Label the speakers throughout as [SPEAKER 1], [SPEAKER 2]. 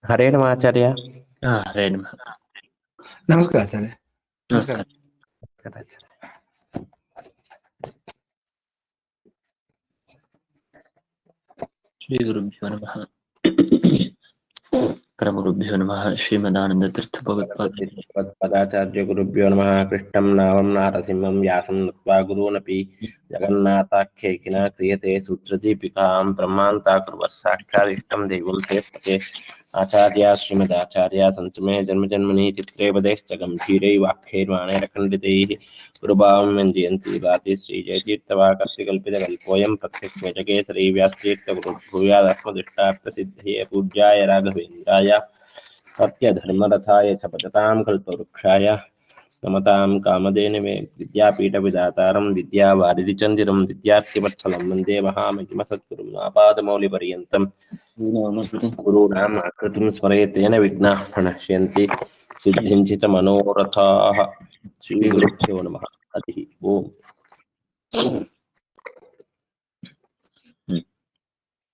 [SPEAKER 1] ಹರೇ ನಮ ಆಚಾರ್ಯ.
[SPEAKER 2] ಹರೇ ನಮ.
[SPEAKER 3] ನಮಸ್ಕಾರ ಆಚಾರ್ಯ.
[SPEAKER 2] ನಮಸ್ಕಾರ. ಶ್ರೀ ಗುರುಭ್ಯೋ ನಮಃ. ಪರಮಗುರುಭ್ಯೋ ನಮಃ. ಶ್ರೀಮದಾನಂದ ತೀರ್ಥ
[SPEAKER 1] ಪದಾಚಾರ್ಯ ಗುರುಭ್ಯೋ ನಮಃ. ಕೃಷ್ಣಂ ನಾವಂ ನಾರಸಿಂಹಂ ವ್ಯಾಸಂ ನತ್ವಾ ಗುರೂನಪಿ ಜಗನ್ನಾಥಾಖ್ಯೈಕಿನ ಕ್ರಿಯತೆ ಸೂತ್ರದೀಪಿಕಾಂ ಬ್ರಹ್ಮಾಂತಾಕೃವಃ ಸಾಕ್ಷಾದಿಷ್ಟಂ ದೈವಂ ಸೇತ್ಯತೆ. ಆಚಾರ್ಯ ಶ್ರೀಮದಾಚಾರ್ಯ ಸಂತಮೇ ಜನ್ಮಜನ್ಮನಿ ಚಿತ್ರೇ ಪದೇಶ್ಚ ಗಂಭೀರೈವಾಖ್ಯೈರ್ವಾಣೈರಖಂಡಿತೈಃ ಗುರುಭಾವಂ ವ್ಯಂಜಯಂತಿ ಭಾತಿ ಶ್ರೀಜಯತೀರ್ಥವಾಕರ್ತಿಕಲ್ಪಿತಕಲ್ಪೋऽಯಂ ಪ್ರತ್ಯಕ್ಷೇಜಕೇಸರಿ ವ್ಯಾಸತೀರ್ಥಗುರುರ್ಭೂಯಾದಸ್ಮದಿಷ್ಟಾರ್ಥಸಿದ್ಧये पूज्याय राघवेन्द्राय सत्यधर्मरथाय च भजतां कल्पवृक्षाय नमतां कामधेनवे विद्यापीठविधातारं विद्यावारिधिचन्दिरं विद्यार्थिवत्सलं वन्दे महामहिमसद्गुरुं आपादमौलिपर्यन्तं गुरूणाम् आकृतिं स्मरेत् तेन विघ्नाः प्रणश्यन्ति सिद्धिं च मनोरथाः. श्रीगुरुभ्यो नमः. हरिः ओम्.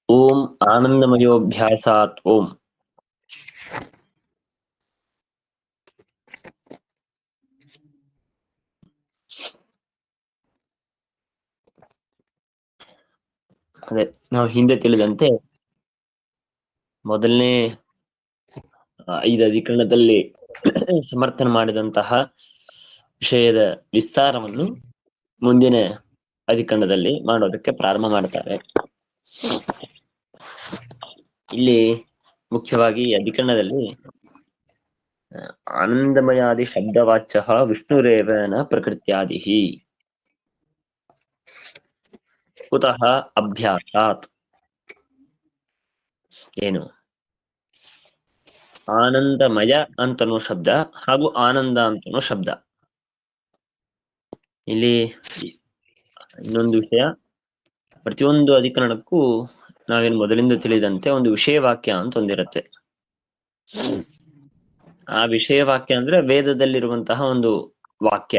[SPEAKER 2] ಓಂ ಆನಂದಮಯೋಭ್ಯಾಸಾತ್ ಓಂ. ಅದೇ ನಾವು ಹಿಂದೆ ತಿಳಿದಂತೆ ಮೊದಲನೇ 5 ಅಧಿಕರಣದಲ್ಲಿ ಸಮರ್ಥನೆ ಮಾಡಿದಂತಹ ವಿಷಯದ ವಿಸ್ತಾರವನ್ನು ಮುಂದಿನ ಅಧಿಕರಣದಲ್ಲಿ ಮಾಡೋದಕ್ಕೆ ಪ್ರಾರಂಭ ಮಾಡ್ತಾರೆ. ಇಲ್ಲಿ ಮುಖ್ಯವಾಗಿ ಅಧಿಕರಣದಲ್ಲಿ ಆನಂದಮಯಾದಿ ಶಬ್ದವಾಚ್ಯ ವಿಷ್ಣುರೇವನ ಪ್ರಕೃತ್ಯಾದಿ ಕುತಃ ಅಭ್ಯಾಸಾತ್. ಏನು ಆನಂದಮಯ ಅಂತನೋ ಶಬ್ದ ಹಾಗೂ ಆನಂದ ಅಂತನೋ ಶಬ್ದ. ಇಲ್ಲಿ ಇನ್ನೊಂದು ವಿಷಯ, ಪ್ರತಿಯೊಂದು ಅಧಿಕರಣಕ್ಕೂ ನಾವೇನು ಮೊದಲಿಂದ ತಿಳಿದಂತೆ ಒಂದು ವಿಷಯ ವಾಕ್ಯ ಅಂತ ಒಂದಿರುತ್ತೆ. ಆ ವಿಷಯ ವಾಕ್ಯ ಅಂದ್ರೆ ವೇದದಲ್ಲಿರುವಂತಹ ಒಂದು ವಾಕ್ಯ.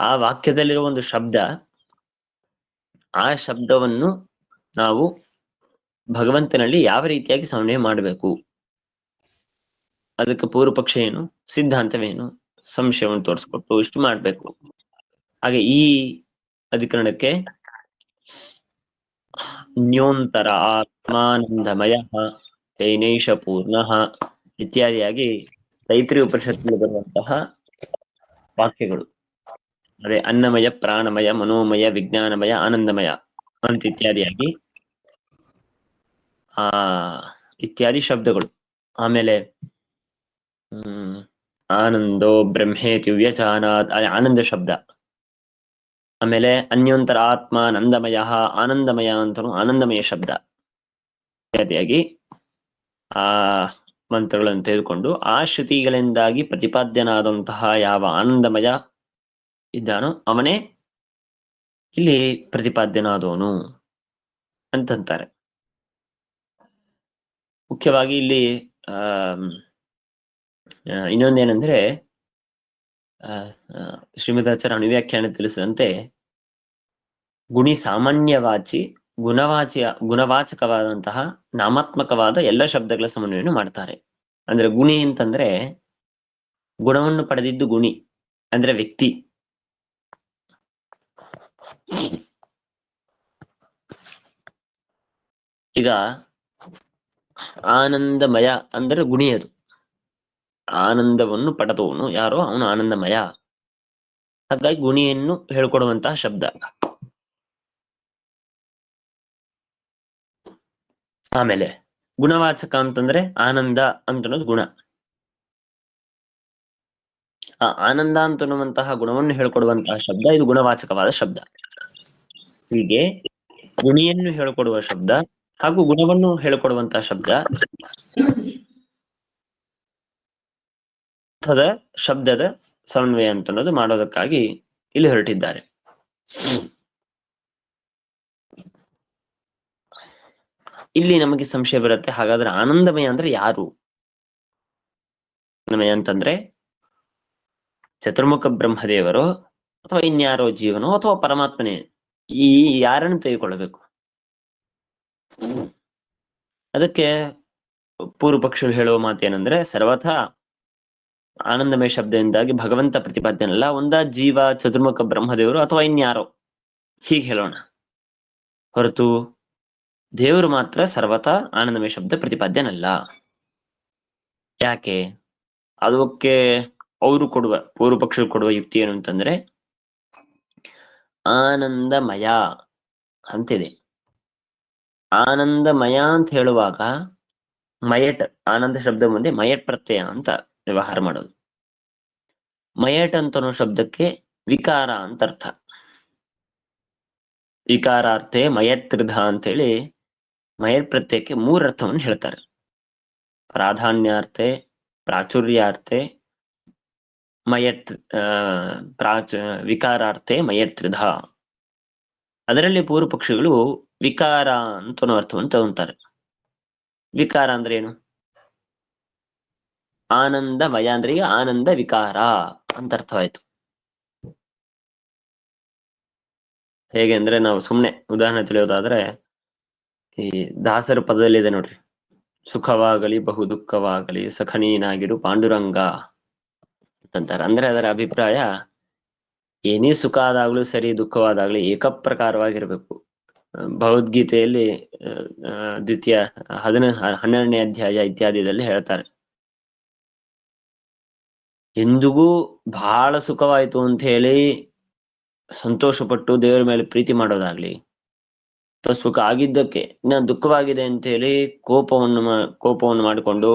[SPEAKER 2] ಆ ವಾಕ್ಯದಲ್ಲಿರುವ ಒಂದು ಶಬ್ದ, ಆ ಶಬ್ದವನ್ನು ನಾವು ಭಗವಂತನಲ್ಲಿ ಯಾವ ರೀತಿಯಾಗಿ ಸಮನ್ವಯ ಮಾಡಬೇಕು, ಅದಕ್ಕೆ ಪೂರ್ವ ಪಕ್ಷ ಏನು, ಸಿದ್ಧಾಂತವೇನು, ಸಂಶಯವನ್ನು ತೋರಿಸ್ಕೊಟ್ಟು ಇಷ್ಟು ಮಾಡ್ಬೇಕು. ಹಾಗೆ ಈ ಅಧಿಕರಣಕ್ಕೆ ನ್ಯೋಂತರ ಆತ್ಮಾನಂದಮಯ ತೈನೈಷ ಪೂರ್ಣಃ ಇತ್ಯಾದಿಯಾಗಿ ತೈತ್ರಿ ಉಪನಿಷತ್ತಿನಲ್ಲಿ ಬರುವಂತಹ ವಾಕ್ಯಗಳು. ಅದೇ ಅನ್ನಮಯ, ಪ್ರಾಣಮಯ, ಮನೋಮಯ, ವಿಜ್ಞಾನಮಯ, ಆನಂದಮಯ ಅಂತ ಇತ್ಯಾದಿಯಾಗಿ ಇತ್ಯಾದಿ ಶಬ್ದಗಳು. ಆಮೇಲೆ ಆನಂದೋ ಬ್ರಹ್ಮೇತಿ ವ್ಯಚಾನಾತ್ ಆನಂದ ಶಬ್ದ. ಆಮೇಲೆ ಅನ್ಯೋಂತರ ಆತ್ಮ ನಂದಮಯ, ಆನಂದಮಯ ಅಂತನೂ ಆನಂದಮಯ ಶಬ್ದ ಇತ್ಯಾದಿಯಾಗಿ ಆ ಮಂತ್ರಗಳನ್ನು ತೆಗೆದುಕೊಂಡು ಆ ಶ್ರುತಿಗಳಿಂದಾಗಿ ಪ್ರತಿಪಾದ್ಯನಾದಂತಹ ಯಾವ ಆನಂದಮಯ ಇದ್ದಾನೋ ಅವನೇ ಇಲ್ಲಿ ಪ್ರತಿಪಾದ್ಯನಾದವನು ಅಂತಂತಾರೆ. ಮುಖ್ಯವಾಗಿ ಇಲ್ಲಿ ಇನ್ನೊಂದೇನೆಂದ್ರೆ ಶ್ರೀಮದಾಚಾರ್ಯ ಅನುವ್ಯಾಖ್ಯಾನ ತಿಳಿಸಿದಂತೆ ಗುಣಿ ಸಾಮಾನ್ಯವಾಚಿ ಗುಣವಾಚಕವಾದಂತಹ ನಾಮಾತ್ಮಕವಾದ ಎಲ್ಲ ಶಬ್ದಗಳ ಸಮನ್ವಯವನ್ನು ಮಾಡ್ತಾರೆ. ಅಂದ್ರೆ ಗುಣಿ ಅಂತಂದ್ರೆ ಗುಣವನ್ನು ಪಡೆದಿದ್ದು ಗುಣಿ ಅಂದ್ರೆ ವ್ಯಕ್ತಿ. ಈಗ ಆನಂದಮಯ ಅಂದ್ರೆ ಗುಣಿಯದು. ಆನಂದವನ್ನು ಪಡೆದವನು ಯಾರೋ ಅವನು ಆನಂದಮಯ. ಹಾಗಾಗಿ ಗುಣಿಯನ್ನು ಹೇಳ್ಕೊಡುವಂತಹ ಶಬ್ದ. ಆಮೇಲೆ ಗುಣವಾಚಕ ಅಂತಂದ್ರೆ ಆನಂದ ಅಂತನ್ನೋದು ಗುಣ. ಆ ಆನಂದ ಅಂತನ್ನುವಂತಹ ಗುಣವನ್ನು ಹೇಳ್ಕೊಡುವಂತಹ ಶಬ್ದ ಇದು ಗುಣವಾಚಕವಾದ ಶಬ್ದ. ಹೀಗೆ ಗುಣಿಯನ್ನು ಹೇಳ್ಕೊಡುವ ಶಬ್ದ ಹಾಗೂ ಗುಣವನ್ನು ಹೇಳ್ಕೊಡುವಂತಹ ಶಬ್ದ ಶಬ್ದದ ಸಮನ್ವಯ ಅಂತನ್ನೋದು ಮಾಡೋದಕ್ಕಾಗಿ ಇಲ್ಲಿ ಹೊರಟಿದ್ದಾರೆ. ಇಲ್ಲಿ ನಮಗೆ ಸಂಶಯ ಬರುತ್ತೆ, ಹಾಗಾದ್ರೆ ಆನಂದಮಯ ಅಂದ್ರೆ ಯಾರು? ಆನಂದಮಯ ಅಂತಂದ್ರೆ ಚತುರ್ಮುಖ ಬ್ರಹ್ಮದೇವರು ಅಥವಾ ಇನ್ಯಾರೋ ಜೀವನೋ ಅಥವಾ ಪರಮಾತ್ಮನೇ, ಈ ಯಾರನ್ನು ತೆಗೆದುಕೊಳ್ಳಬೇಕು? ಅದಕ್ಕೆ ಪೂರ್ವ ಪಕ್ಷಗಳು ಹೇಳುವ ಮಾತೇನೆಂದ್ರೆ, ಸರ್ವಥಾ ಆನಂದಮಯ ಶಬ್ದದಿಂದಾಗಿ ಭಗವಂತ ಪ್ರತಿಪಾದ್ಯನಲ್ಲ, ಒಂದ ಜೀವ, ಚತುರ್ಮುಖ ಬ್ರಹ್ಮದೇವರು ಅಥವಾ ಇನ್ಯಾರೋ, ಹೀಗೆ ಹೇಳೋಣ. ಹೊರತು ದೇವರು ಮಾತ್ರ ಸರ್ವಥಾ ಆನಂದಮಯ ಶಬ್ದ ಪ್ರತಿಪಾದ್ಯನಲ್ಲ. ಯಾಕೆ? ಅದಕ್ಕೆ ಅವರು ಕೊಡುವ, ಪೂರ್ವ ಪಕ್ಷಗಳು ಕೊಡುವ ಯುಕ್ತಿ ಏನು ಅಂತಂದ್ರೆ, ಆನಂದಮಯ ಅಂತಿದೆ. ಆನಂದಮಯ ಅಂತ ಹೇಳುವಾಗ ಮಯಟ್, ಆನಂದ ಶಬ್ದ ಮುಂದೆ ಮಯಟ್ ಪ್ರತ್ಯಯ ಅಂತ ವ್ಯವಹಾರ ಮಾಡೋದು. ಮಯಟ್ ಅಂತನೋ ಶಬ್ದಕ್ಕೆ ವಿಕಾರ ಅಂತ ಅರ್ಥ. ವಿಕಾರಾರ್ಥೆ ಮಯಟ್ ತ್ರಿಧ ಅಂತೇಳಿ ಮಯಟ್ ಪ್ರತ್ಯಯಕ್ಕೆ 3 ಅರ್ಥವನ್ನು ಹೇಳ್ತಾರೆ. ಪ್ರಾಧಾನ್ಯಾರ್ಥೆ, ಪ್ರಾಚುರ್ಯಾರ್ಥೆ, ಮಯಟ್ ವಿಕಾರಾರ್ಥೆ ಮಯಟ್ ತ್ರಿಧ. ಅದರಲ್ಲಿ ಪೂರ್ವ ಪಕ್ಷಿಗಳು ವಿಕಾರ ಅಂತನೋ ಅರ್ಥವನ್ನು ತಗೊಂತಾರೆ. ವಿಕಾರ ಅಂದ್ರೆ ಏನು? ಆನಂದಮಯ ಅಂದ್ರೆ ಈಗ ಆನಂದ ವಿಕಾರ ಅಂತ ಅರ್ಥವಾಯ್ತು. ಹೇಗೆ ಅಂದ್ರೆ, ನಾವು ಸುಮ್ನೆ ಉದಾಹರಣೆ ತಿಳಿಯೋದಾದ್ರೆ, ಈ ದಾಸರ ಪದದಲ್ಲಿದೆ ನೋಡ್ರಿ, ಸುಖವಾಗಲಿ ಬಹು ದುಃಖವಾಗಲಿ ಸಖನೀನಾಗಿರು ಪಾಂಡುರಂಗ ಅಂತಾರೆ. ಅಂದ್ರೆ ಅದರ ಅಭಿಪ್ರಾಯ, ಏನೇ ಸುಖ ಆದಾಗ್ಲೂ ಸರಿ, ದುಃಖವಾದಾಗ್ಲಿ ಏಕಪ್ರಕಾರವಾಗಿರ್ಬೇಕು. ಭಗವದ್ಗೀತೆಯಲ್ಲಿ ದ್ವಿತೀಯ 12ನೇ ಅಧ್ಯಾಯ ಇತ್ಯಾದಿದಲ್ಲಿ ಹೇಳ್ತಾರೆ, ಎಂದಿಗೂ ಬಹಳ ಸುಖವಾಯ್ತು ಅಂತ ಹೇಳಿ ಸಂತೋಷಪಟ್ಟು ದೇವರ ಮೇಲೆ ಪ್ರೀತಿ ಮಾಡೋದಾಗ್ಲಿ, ಅಥವಾ ಸುಖ ಆಗಿದ್ದಕ್ಕೆ ಇನ್ನ ದುಃಖವಾಗಿದೆ ಅಂತ ಹೇಳಿ ಕೋಪವನ್ನು ಮಾಡಿಕೊಂಡು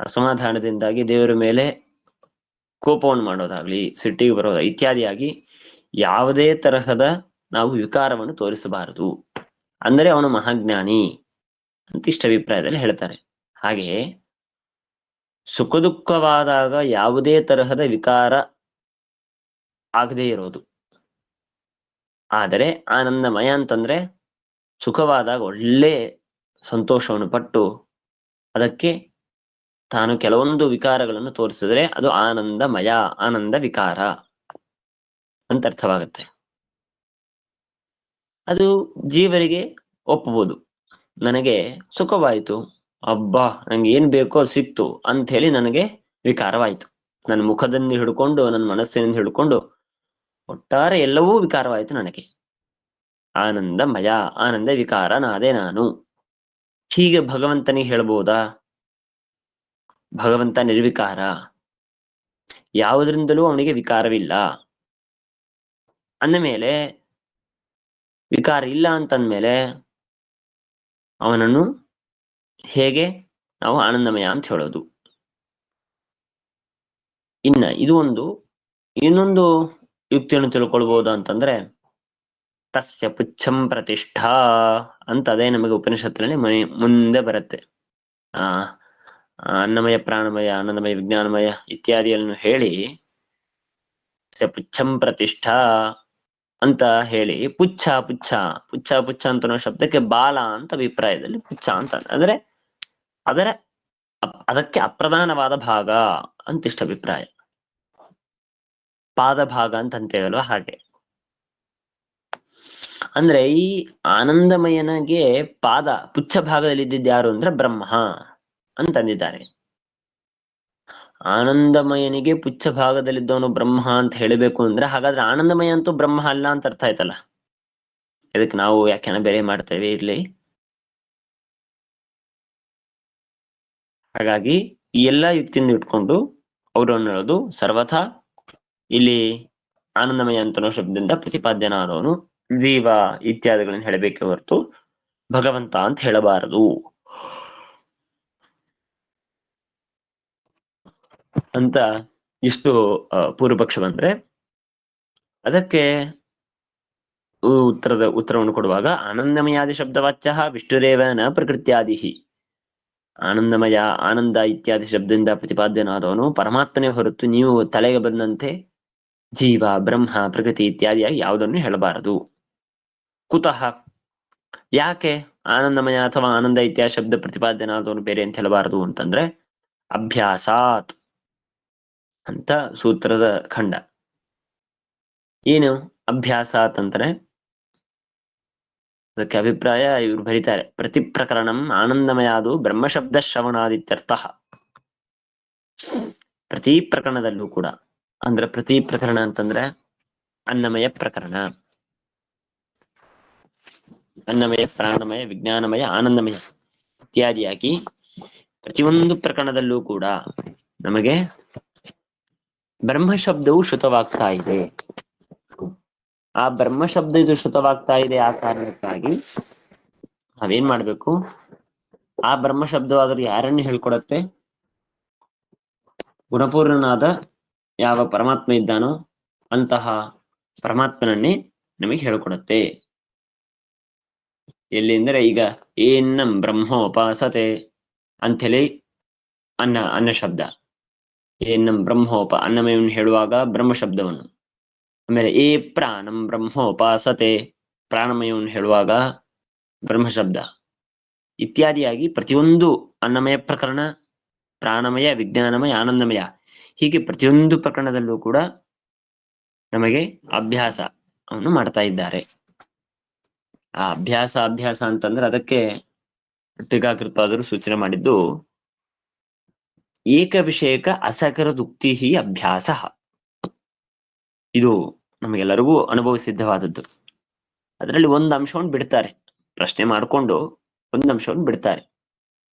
[SPEAKER 2] ಅಸಮಾಧಾನದಿಂದಾಗಿ ದೇವರ ಮೇಲೆ ಕೋಪವನ್ನು ಮಾಡೋದಾಗ್ಲಿ, ಸಿಟ್ಟಿಗೆ ಬರೋದ ಇತ್ಯಾದಿಯಾಗಿ ಯಾವುದೇ ತರಹದ ನಾವು ವಿಕಾರವನ್ನು ತೋರಿಸಬಾರದು. ಅಂದರೆ ಅವನು ಮಹಾಜ್ಞಾನಿ ಅಂತ ಇಷ್ಟ ಅಭಿಪ್ರಾಯದಲ್ಲಿ ಹೇಳ್ತಾರೆ. ಹಾಗೆಯೇ ಸುಖ ದುಃಖವಾದಾಗ ಯಾವುದೇ ತರಹದ ವಿಕಾರ ಆಗದೇ ಇರೋದು. ಆದರೆ ಆನಂದಮಯ ಅಂತಂದ್ರೆ ಸುಖವಾದಾಗ ಒಳ್ಳೆ ಸಂತೋಷವನ್ನು ಪಟ್ಟು ಅದಕ್ಕೆ ತಾನು ಕೆಲವೊಂದು ವಿಕಾರಗಳನ್ನು ತೋರಿಸಿದ್ರೆ ಅದು ಆನಂದಮಯ, ಆನಂದ ವಿಕಾರ ಅಂತ ಅರ್ಥವಾಗುತ್ತೆ. ಅದು ಜೀವರಿಗೆ ಒಪ್ಪಬಹುದು. ನನಗೆ ಸುಖವಾಯಿತು, ಅಬ್ಬಾ ನಂಗೆ ಏನ್ ಬೇಕೋ ಸಿಕ್ತು ಅಂತ ಹೇಳಿ ನನಗೆ ವಿಕಾರವಾಯಿತು. ನನ್ನ ಮುಖದಿಂದ ಹಿಡ್ಕೊಂಡು ನನ್ನ ಮನಸ್ಸಿನಿಂದ ಹಿಡ್ಕೊಂಡು ಒಟ್ಟಾರೆ ಎಲ್ಲವೂ ವಿಕಾರವಾಯಿತು ನನಗೆ. ಆನಂದಮಯ, ಆನಂದ ವಿಕಾರನಾದೆ ನಾನು. ಹೀಗೆ ಭಗವಂತನಿಗೆ ಹೇಳ್ಬೋದಾ? ಭಗವಂತ ನಿರ್ವಿಕಾರ, ಯಾವುದರಿಂದಲೂ ಅವನಿಗೆ ವಿಕಾರವಿಲ್ಲ. ಅಂದಮೇಲೆ ವಿಕಾರ ಇಲ್ಲ ಅಂತಂದ್ಮೇಲೆ ಅವನನ್ನು ಹೇಗೆ ನಾವು ಆನಂದಮಯ ಅಂತ ಹೇಳೋದು? ಇನ್ನ ಇನ್ನೊಂದು ಯುಕ್ತಿಯನ್ನು ತಿಳ್ಕೊಳ್ಬಹುದು ಅಂತಂದ್ರೆ, ತಸ್ಯ ಪುಚ್ಛಂ ಪ್ರತಿಷ್ಠಾ ಅಂತ ಅದೇ ನಮಗೆ ಉಪನಿಷತ್ತಿನಲ್ಲಿ ಮುಂದೆ ಬರುತ್ತೆ. ಅನ್ನಮಯ, ಪ್ರಾಣಮಯ, ಆನಂದಮಯ, ವಿಜ್ಞಾನಮಯ ಇತ್ಯಾದಿಯನ್ನು ಹೇಳಿ ಪುಚ್ಛಂ ಪ್ರತಿಷ್ಠಾ ಅಂತ ಹೇಳಿ ಪುಚ್ಛ ಪುಚ್ಛ ಪುಚ್ಛ ಪುಚ್ಛ ಅಂತ ಅನ್ನೋ ಶಬ್ದಕ್ಕೆ ಬಾಲ ಅಂತ ಅಭಿಪ್ರಾಯದಲ್ಲಿ ಪುಚ್ಛ ಅಂತ ಅಂದ್ರೆ ಅದಕ್ಕೆ ಅಪ್ರಧಾನವಾದ ಭಾಗ ಅಂತ ಇಷ್ಟ ಅಭಿಪ್ರಾಯ. ಪಾದ ಭಾಗ ಅಂತ ಅಂತೇವಲ್ವಾ, ಹಾಗೆ. ಅಂದ್ರೆ ಈ ಆನಂದಮಯನಿಗೆ ಪಾದ ಪುಚ್ಛ ಭಾಗದಲ್ಲಿ ಇದ್ದಿದ್ದು ಯಾರು ಅಂದ್ರೆ ಬ್ರಹ್ಮ ಅಂತಂದಿದ್ದಾರೆ. ಆನಂದಮಯನಿಗೆ ಪುಚ್ಛ ಭಾಗದಲ್ಲಿದ್ದವನು ಬ್ರಹ್ಮ ಅಂತ ಹೇಳಬೇಕು ಅಂದ್ರೆ ಹಾಗಾದ್ರೆ ಆನಂದಮಯ ಅಂತೂ ಬ್ರಹ್ಮ ಅಲ್ಲ ಅಂತ ಅರ್ಥ ಆಯ್ತಲ್ಲ. ಇದಕ್ಕೆ ನಾವು ವ್ಯಾಖ್ಯಾನ ಬೇರೆ ಮಾಡ್ತೇವೆ ಇರ್ಲಿ. ಹಾಗಾಗಿ ಈ ಎಲ್ಲಾ ಯುಕ್ತಿಯಿಂದ ಇಟ್ಕೊಂಡು ಅವರು ಅನ್ನೋದು ಸರ್ವಥಾ ಇಲ್ಲಿ ಆನಂದಮಯ ಅಂತನೋ ಶಬ್ದದಿಂದ ಪ್ರತಿಪಾದ್ಯನಾದವನು ಜೀವ ಇತ್ಯಾದಿಗಳನ್ನು ಹೇಳಬೇಕೆ ಹೊರತು ಭಗವಂತ ಅಂತ ಹೇಳಬಾರದು ಅಂತ ಇಷ್ಟು ಪೂರ್ವಪಕ್ಷ ಬಂದ್ರೆ, ಅದಕ್ಕೆ ಉತ್ತರವನ್ನು ಕೊಡುವಾಗ ಆನಂದಮಯಾದಿ ಶಬ್ದವಾಚ್ಯ ವಿಷ್ಣುರೇವ ನ ಪ್ರಕೃತ್ಯಾದಿ. ಆನಂದಮಯ, ಆನಂದ ಇತ್ಯಾದಿ ಶಬ್ದದಿಂದ ಪ್ರತಿಪಾದ್ಯನಾದವನು ಪರಮಾತ್ಮನೇ ಹೊರತು ನೀವು ತಲೆಗೆ ಬಂದಂತೆ ಜೀವ, ಬ್ರಹ್ಮ, ಪ್ರಕೃತಿ ಇತ್ಯಾದಿಯಾಗಿ ಯಾವುದನ್ನು ಹೇಳಬಾರದು. ಕುತಃ, ಯಾಕೆ ಆನಂದಮಯ ಅಥವಾ ಆನಂದ ಇತ್ಯಾದಿ ಶಬ್ದ ಪ್ರತಿಪಾದ್ಯನಾದವನು ಬೇರೆ ಅಂತ ಹೇಳಬಾರದು ಅಂತಂದ್ರೆ, ಅಭ್ಯಾಸಾತ್, ಅಂತ ಸೂತ್ರದ ಖಂಡ. ಏನು ಅಭ್ಯಾಸ ಅಂತಂದ್ರೆ ಅದಕ್ಕೆ ಅಭಿಪ್ರಾಯ ಇವ್ರು ಬರೀತಾರೆ, ಪ್ರತಿ ಪ್ರಕರಣಂ ಆನಂದಮಯಾದು ಬ್ರಹ್ಮಶಬ್ದ ಶ್ರವಣಾದಿತ್ಯರ್ಥ. ಪ್ರತಿ ಪ್ರಕರಣದಲ್ಲೂ ಕೂಡ, ಅಂದ್ರೆ ಪ್ರತಿ ಪ್ರಕರಣ ಅಂತಂದ್ರೆ ಅನ್ನಮಯ ಪ್ರಕರಣ, ಅನ್ನಮಯ, ಪ್ರಾಣಮಯ, ವಿಜ್ಞಾನಮಯ, ಆನಂದಮಯ ಇತ್ಯಾದಿಯಾಗಿ ಪ್ರತಿಯೊಂದು ಪ್ರಕರಣದಲ್ಲೂ ಕೂಡ ನಮಗೆ ಬ್ರಹ್ಮಶಬ್ದವು ಶ್ರುತವಾಗ್ತಾ ಇದೆ. ಆ ಬ್ರಹ್ಮಶಬ್ದ ಇದು ಶ್ರುತವಾಗ್ತಾ ಇದೆ. ಆ ಕಾರಣಕ್ಕಾಗಿ ನಾವೇನ್ ಮಾಡ್ಬೇಕು, ಆ ಬ್ರಹ್ಮಶಬ್ದವಾದರೂ ಯಾರನ್ನು ಹೇಳ್ಕೊಡತ್ತೆ? ಗುಣಪೂರ್ಣನಾದ ಯಾವ ಪರಮಾತ್ಮ ಇದ್ದಾನೋ ಅಂತಹ ಪರಮಾತ್ಮನನ್ನೇ ನಮಗೆ ಹೇಳ್ಕೊಡತ್ತೆ. ಎಲ್ಲಿ ಅಂದ್ರೆ ಈಗ ಏನಂ ಬ್ರಹ್ಮೋಪಾಸತೆ ಅಂಥೇಳಿ ಅನ್ನ ಶಬ್ದ, ಏನಂ ಅನ್ನಮಯವನ್ನು ಹೇಳುವಾಗ ಬ್ರಹ್ಮ ಶಬ್ದವನ್ನು, ಆಮೇಲೆ ಏ ಪ್ರಾಣಂ ಬ್ರಹ್ಮೋಪಾಸತೆ ಪ್ರಾಣಮಯವನ್ನು ಹೇಳುವಾಗ ಬ್ರಹ್ಮ ಶಬ್ದ ಇತ್ಯಾದಿಯಾಗಿ ಪ್ರತಿಯೊಂದು ಅನ್ನಮಯ ಪ್ರಕರಣ, ಪ್ರಾಣಮಯ, ವಿಜ್ಞಾನಮಯ, ಆನಂದಮಯ, ಹೀಗೆ ಪ್ರತಿಯೊಂದು ಪ್ರಕರಣದಲ್ಲೂ ಕೂಡ ನಮಗೆ ಅಭ್ಯಾಸವನ್ನು ಮಾಡ್ತಾ ಇದ್ದಾರೆ. ಆ ಅಭ್ಯಾಸ ಅಂತಂದ್ರೆ ಅದಕ್ಕೆ ಟೀಕಾಕೃತವಾದರೂ ಸೂಚನೆ ಮಾಡಿದ್ದು, ಏಕ ವಿಷಯಕ ಅಸಕರದುಕ್ತಿ ಅಭ್ಯಾಸ. ಇದು ನಮಗೆಲ್ಲರಿಗೂ ಅನುಭವ ಸಿದ್ಧವಾದದ್ದು. ಅದರಲ್ಲಿ ಒಂದು ಅಂಶವನ್ನು ಬಿಡ್ತಾರೆ, ಪ್ರಶ್ನೆ ಮಾಡಿಕೊಂಡು ಒಂದು ಅಂಶವನ್ನು ಬಿಡ್ತಾರೆ.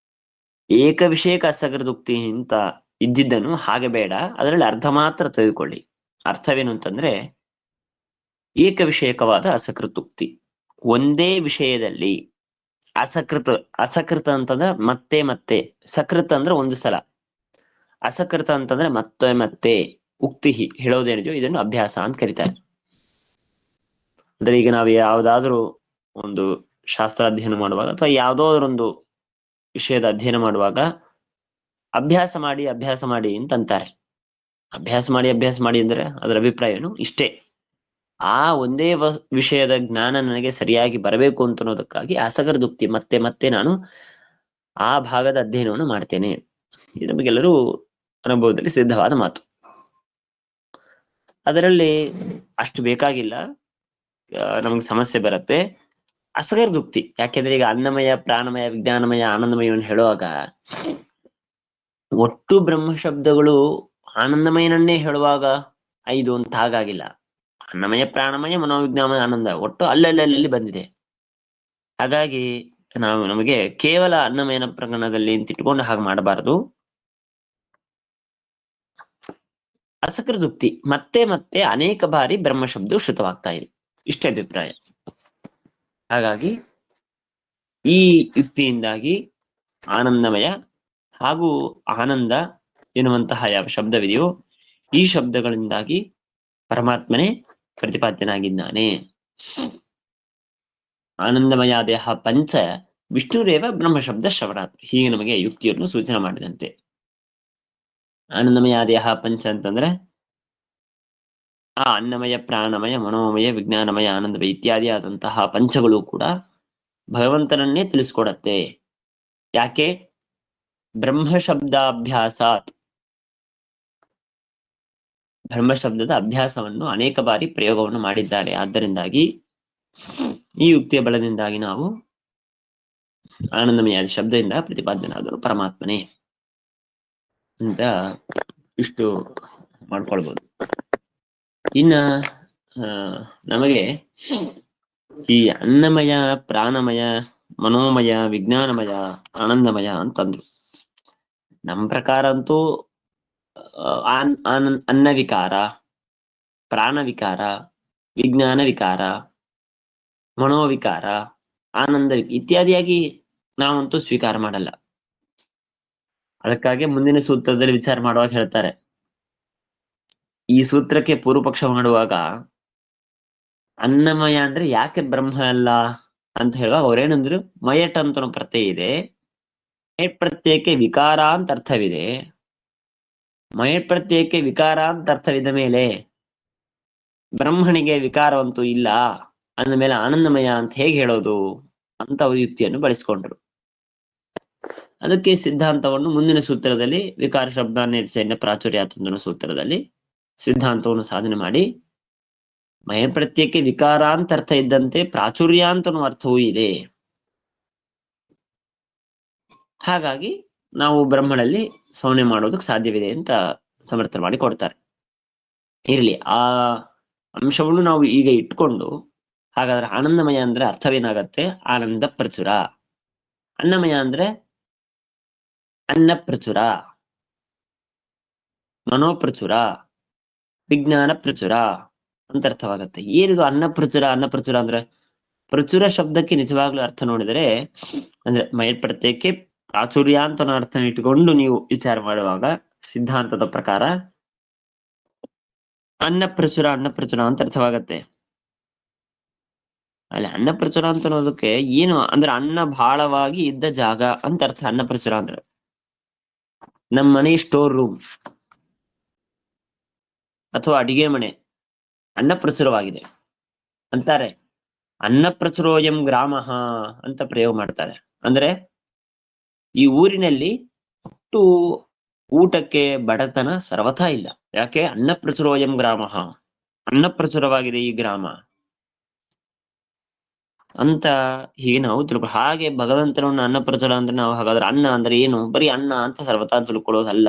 [SPEAKER 2] ಏಕ ವಿಷಯಕ ಅಸಕರದುಕ್ತಿ ಅಂತ ಇದ್ದಿದ್ದನ್ನು ಹಾಗೆ ಬೇಡ, ಅದರಲ್ಲಿ ಅರ್ಥ ಮಾತ್ರ ತೆಗೆದುಕೊಳ್ಳಿ. ಅರ್ಥವೇನು ಅಂತಂದ್ರೆ ಏಕ ವಿಷಯಕವಾದ ಅಸಕೃತುಕ್ತಿ, ಒಂದೇ ವಿಷಯದಲ್ಲಿ ಅಸಕೃತ ಅಂತಂದ್ರೆ ಮತ್ತೆ ಮತ್ತೆ, ಸಕೃತ ಅಂದ್ರೆ ಒಂದು ಸಲ, ಅಸಕೃತ ಅಂತಂದ್ರೆ ಮತ್ತೆ ಮತ್ತೆ ಉಕ್ತಿ ಹೇಳೋದೇನಿದೆಯೋ ಇದನ್ನು ಅಭ್ಯಾಸ ಅಂತ ಕರೀತಾರೆ. ಅಂದ್ರೆ ಈಗ ನಾವು ಯಾವುದಾದ್ರೂ ಒಂದು ಶಾಸ್ತ್ರ ಅಧ್ಯಯನ ಮಾಡುವಾಗ ಅಥವಾ ಯಾವುದೋದರೊಂದು ವಿಷಯದ ಅಧ್ಯಯನ ಮಾಡುವಾಗ ಅಭ್ಯಾಸ ಮಾಡಿ ಅಂತ ಅಂತಾರೆ. ಅಭ್ಯಾಸ ಮಾಡಿ ಅಂದ್ರೆ ಅದರ ಅಭಿಪ್ರಾಯ ಏನು? ಇಷ್ಟೇ, ಆ ಒಂದೇ ವಿಷಯದ ಜ್ಞಾನ ನನಗೆ ಸರಿಯಾಗಿ ಬರಬೇಕು ಅಂತ ಅನ್ನೋದಕ್ಕಾಗಿ ಅಸಕೃದುಕ್ತಿ, ಮತ್ತೆ ಮತ್ತೆ ನಾನು ಆ ಭಾಗದ ಅಧ್ಯಯನವನ್ನು ಮಾಡ್ತೇನೆ. ಇದು ನಮಗೆಲ್ಲರೂ ಅನುಭವದಲ್ಲಿ ಸಿದ್ಧವಾದ ಮಾತು. ಅದರಲ್ಲಿ ಅಷ್ಟು ಬೇಕಾಗಿಲ್ಲ, ನಮಗೆ ಸಮಸ್ಯೆ ಬರುತ್ತೆ ಅಸಕೃದುಕ್ತಿ. ಯಾಕೆಂದ್ರೆ ಈಗ ಅನ್ನಮಯ, ಪ್ರಾಣಮಯ, ವಿಜ್ಞಾನಮಯ, ಆನಂದಮಯವನ್ನು ಹೇಳುವಾಗ ಒಟ್ಟು ಬ್ರಹ್ಮ ಶಬ್ದಗಳು ಆನಂದಮಯನನ್ನೇ ಹೇಳುವಾಗ 5 ಅಂತ ಹಾಗಾಗಿಲ್ಲ. ಅನ್ನಮಯ, ಪ್ರಾಣಮಯ, ಮನೋವಿಜ್ಞಾನಮಯ, ಆನಂದ ಒಟ್ಟು ಅಲ್ಲಲ್ಲಿ ಬಂದಿದೆ. ಹಾಗಾಗಿ ನಮಗೆ ಕೇವಲ ಅನ್ನಮಯನ ಪ್ರಕರಣದಲ್ಲಿ ನಿಂತಿಟ್ಕೊಂಡು ಹಾಗೆ ಮಾಡಬಾರದು. ಅಸಕೃದುಕ್ತಿ, ಮತ್ತೆ ಮತ್ತೆ ಅನೇಕ ಬಾರಿ ಬ್ರಹ್ಮ ಶಬ್ದವು ಶ್ರುತವಾಗ್ತಾ ಇದೆ, ಇಷ್ಟೇ ಅಭಿಪ್ರಾಯ. ಹಾಗಾಗಿ ಈ ಯುಕ್ತಿಯಿಂದಾಗಿ ಆನಂದಮಯ ಹಾಗೂ ಆನಂದ ಎನ್ನುವಂತಹ ಯಾವ ಶಬ್ದವಿದೆಯೋ ಈ ಶಬ್ದಗಳಿಂದಾಗಿ ಪರಮಾತ್ಮನೇ ಪ್ರತಿಪಾದ್ಯನಾಗಿದ್ದಾನೆ. ಆನಂದಮಯಾದೇಹ ಪಂಚ ವಿಷ್ಣುರೇವ ಬ್ರಹ್ಮಶಬ್ದ ಶ್ರವಣಾತ್, ಹೀಗೆ ನಮಗೆ ಯುಕ್ತಿಯನ್ನು ಸೂಚನೆ ಮಾಡಿದಂತೆ. ಆನಂದಮಯಾದೇಹ ಪಂಚ ಅಂತಂದ್ರೆ ಆ ಅನ್ನಮಯ, ಪ್ರಾಣಮಯ, ಮನೋಮಯ, ವಿಜ್ಞಾನಮಯ, ಆನಂದಮಯ ಇತ್ಯಾದಿ ಆದಂತಹ ಪಂಚಗಳು ಕೂಡ ಭಗವಂತನನ್ನೇ ತಿಳಿಸ್ಕೊಡತ್ತೆ. ಯಾಕೆ? ಬ್ರಹ್ಮಶಬ್ದಾಭ್ಯಾಸಾತ್, ಬ್ರಹ್ಮಶಬ್ದದ ಅಭ್ಯಾಸವನ್ನು ಅನೇಕ ಬಾರಿ ಪ್ರಯೋಗವನ್ನು ಮಾಡಿದ್ದಾರೆ. ಆದ್ದರಿಂದಾಗಿ ಈ ಯುಕ್ತಿಯ ಬಲದಿಂದಾಗಿ ನಾವು ಆನಂದಮಯ ಶಬ್ದದಿಂದ ಪ್ರತಿಪಾದ್ಯನಾದರು ಪರಮಾತ್ಮನೇ ಅಂತ ಇಷ್ಟು ಮಾಡ್ಕೊಳ್ಬೋದು. ಇನ್ನ ನಮಗೆ ಈ ಅನ್ನಮಯ, ಪ್ರಾಣಮಯ, ಮನೋಮಯ, ವಿಜ್ಞಾನಮಯ, ಆನಂದಮಯ ಅಂತಂದ್ರು. ನಮ್ಮ ಪ್ರಕಾರ ಅಂತೂ ಅನ್ನ ವಿಕಾರ, ಪ್ರಾಣ ವಿಕಾರ, ವಿಜ್ಞಾನ ವಿಕಾರ, ಮನೋವಿಕಾರ, ಆನಂದ ಇತ್ಯಾದಿಯಾಗಿ ನಾವಂತೂ ಸ್ವೀಕಾರ ಮಾಡಲ್ಲ. ಅದಕ್ಕಾಗಿ ಮುಂದಿನ ಸೂತ್ರದಲ್ಲಿ ವಿಚಾರ ಮಾಡುವಾಗ ಹೇಳ್ತಾರೆ, ಈ ಸೂತ್ರಕ್ಕೆ ಪೂರ್ವ ಪಕ್ಷ ಮಾಡುವಾಗ ಅನ್ನಮಯ ಅಂದ್ರೆ ಯಾಕೆ ಬ್ರಹ್ಮ ಅಲ್ಲ ಅಂತ ಹೇಳುವಾಗ ಅವ್ರೇನಂದ್ರು, ಮಯಟ್ ಅಂತ ಪ್ರತ್ಯಯ ಇದೆ, ಮಯಟ್ ಪ್ರತ್ಯಯಕ್ಕೆ ವಿಕಾರ ಅಂತ ಅರ್ಥವಿದೆ. ಮಯಟ್ ಪ್ರತ್ಯಯಕ್ಕೆ ವಿಕಾರ ಅಂತ ಅರ್ಥವಿದ ಮೇಲೆ ಬ್ರಹ್ಮನಿಗೆ ವಿಕಾರವಂತೂ ಇಲ್ಲ ಅಂದ ಮೇಲೆ ಆನಂದಮಯ ಅಂತ ಹೇಗೆ ಹೇಳೋದು ಅಂತ ಅವರು ಯುಕ್ತಿಯನ್ನು ಬಳಸಿಕೊಂಡ್ರು. ಅದಕ್ಕೆ ಸಿದ್ಧಾಂತವನ್ನು ಮುಂದಿನ ಸೂತ್ರದಲ್ಲಿ ವಿಕಾರ ಶಬ್ದಾನ್ಯ ಪ್ರಾಚುರ್ಯಾತ್ ಅನ್ನೋ ಸೂತ್ರದಲ್ಲಿ ಸಿದ್ಧಾಂತವನ್ನು ಸಾಧನೆ ಮಾಡಿ ಮಯ ಪ್ರತ್ಯಕ್ಕೆ ವಿಕಾರ ಅಂತ ಅರ್ಥ ಇದ್ದಂತೆ ಪ್ರಾಚುರ್ಯ ಅಂತ ಅರ್ಥವೂ ಇದೆ. ಹಾಗಾಗಿ ನಾವು ಬ್ರಹ್ಮನಲ್ಲಿ ಸವಣೆ ಮಾಡೋದಕ್ಕೆ ಸಾಧ್ಯವಿದೆ ಅಂತ ಸಮರ್ಥನೆ ಮಾಡಿ ಕೊಡ್ತಾರೆ. ಇರಲಿ, ಆ ಅಂಶವನ್ನು ನಾವು ಈಗ ಇಟ್ಕೊಂಡು ಹಾಗಾದ್ರೆ ಆನಂದಮಯ ಅಂದ್ರೆ ಅರ್ಥವೇನಾಗತ್ತೆ? ಆನಂದ ಪ್ರಚುರ. ಅನ್ನಮಯ ಅಂದ್ರೆ ಅನ್ನ ಪ್ರಚುರ, ಮನೋಪ್ರಚುರ, ವಿಜ್ಞಾನ ಪ್ರಚುರ ಅಂತ ಅರ್ಥವಾಗತ್ತೆ. ಏನಿದು ಅನ್ನ ಪ್ರಚುರ? ಅನ್ನ ಪ್ರಚುರ ಅಂದ್ರೆ ಪ್ರಚುರ ಶಬ್ದಕ್ಕೆ ನಿಜವಾಗ್ಲೂ ಅರ್ಥ ನೋಡಿದರೆ ಅಂದ್ರೆ ಮಯತ್ಪ್ರತ್ಯಯಕ್ಕೆ ಪ್ರಾಚುರ್ಯ ಅಂತ ಅರ್ಥ ಇಟ್ಕೊಂಡು ನೀವು ವಿಚಾರ ಮಾಡುವಾಗ ಸಿದ್ಧಾಂತದ ಪ್ರಕಾರ ಅನ್ನ ಪ್ರಚುರ ಅಂತ ಅರ್ಥವಾಗತ್ತೆ. ಅಲ್ಲಿ ಅನ್ನ ಪ್ರಚುರ ಅಂತ ಅನ್ನೋದಕ್ಕೆ ಏನು ಅಂದ್ರೆ ಅನ್ನ ಬಹಳವಾಗಿ ಇದ್ದ ಜಾಗ ಅಂತ ಅರ್ಥ. ಅನ್ನ ಪ್ರಚುರ ಅಂದ್ರೆ ನಮ್ಮ ಮನೆ ಸ್ಟೋರ್ ರೂಮ್ ಅಥವಾ ಅಡಿಗೆ ಮನೆ ಅನ್ನ ಪ್ರಚುರವಾಗಿದೆ ಅಂತಾರೆ. ಅನ್ನ ಪ್ರಚುರೋಯಂ ಗ್ರಾಮ ಅಂತ ಪ್ರಯೋಗ ಮಾಡ್ತಾರೆ. ಅಂದ್ರೆ ಈ ಊರಿನಲ್ಲಿ ಒಟ್ಟು ಊಟಕ್ಕೆ ಬಡತನ ಸರ್ವಥಾ ಇಲ್ಲ. ಯಾಕೆ? ಅನ್ನ ಪ್ರಚುರೋಯಂ ಗ್ರಾಮ, ಅನ್ನ ಪ್ರಚುರವಾಗಿದೆ ಈ ಗ್ರಾಮ ಅಂತ ಹೀಗೆ ನಾವು ತಿಳ್ಕೊ. ಹಾಗೆ ಭಗವಂತನನ್ನ ಅನ್ನ ಪ್ರಚುರ ಅಂದ್ರೆ ನಾವು ಹಾಗಾದ್ರೆ ಅನ್ನ ಅಂದ್ರೆ ಏನು? ಬರೀ ಅನ್ನ ಅಂತ ಸರ್ವಥಾ ತಿಳ್ಕೊಳ್ಳೋದಲ್ಲ.